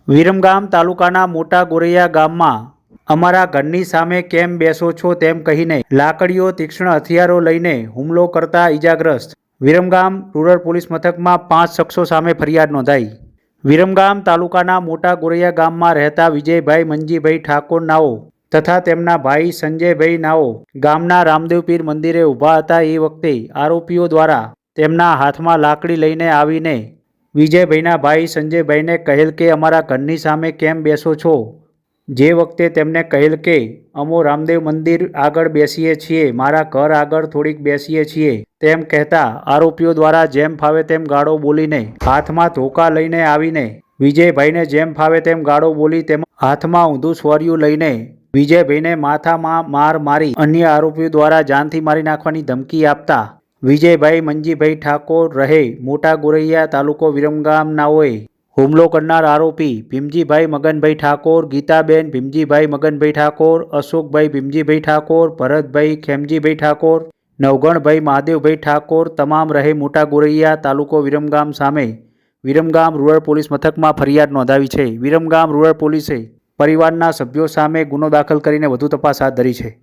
વિરમગામ તાલુકાના મોટા ગોરૈયા ગામમાં અમારા ઘરની સામે કેમ બેસો છો તેમ કહીને લાકડીઓ તીક્ષ્ણ હથિયારો લઈને હુમલો કરતા ઈજાગ્રસ્ત. વિરમગામ રૂરલ પોલીસ મથકમાં 5 શખ્સો સામે ફરિયાદ નોંધાઈ. વિરમગામ તાલુકાના મોટા ગોરૈયા ગામમાં રહેતા વિજયભાઈ મંજીભાઈ ઠાકોર નાઓ તથા તેમના ભાઈ સંજયભાઈ નાઓ ગામના રામદેવપીર મંદિરે ઊભા હતા. એ વખતે આરોપીઓ દ્વારા તેમના હાથમાં લાકડી લઈને આવીને વિજયભાઈના ભાઈ સંજયભાઈને કહેલ કે અમારા ઘરની સામે કેમ બેસો છો. જે વખતે તેમને કહેલ કે અમો રામદેવ મંદિર આગળ બેસીએ છીએ, મારા ઘર આગળ થોડીક બેસીએ છીએ તેમ કહેતા આરોપીઓ દ્વારા જેમ ફાવે તેમ ગાળો બોલીને હાથમાં ધોકા લઈને આવીને વિજયભાઈને જેમ ફાવે તેમ ગાળો બોલી તેમાં હાથમાં ઊંધું સ્વર્યું લઈને વિજયભાઈને માથામાં માર મારી અન્ય આરોપીઓ દ્વારા જાનથી મારી નાખવાની ધમકી આપતા વિજયભાઈ મંજીભાઈ ઠાકોર રહે મોટા ગોરૈયા તાલુકો વિરમગામ નાઓએ હુમલો કરનાર આરોપી ભીમજીભાઈ મગનભાઈ ઠાકોર, ગીતાબેન ભીમજીભાઈ મગનભાઈ ઠાકોર, અશોકભાઈ ભીમજીભાઈ ઠાકોર, ભરતભાઈ ખેમજીભાઈ ઠાકોર, નવગણભાઈ મહાદેવભાઈ ઠાકોર તમામ રહે મોટા ગોરૈયા તાલુકો વિરમગામ સામે વિરમગામ રૂરલ પોલીસ મથકમાં ફરિયાદ નોંધાવી છે. વિરમગામ રૂરલ પોલીસે પરિવારના સભ્યો સામે ગુનો દાખલ કરીને વધુ તપાસ હાથ ધરી છે.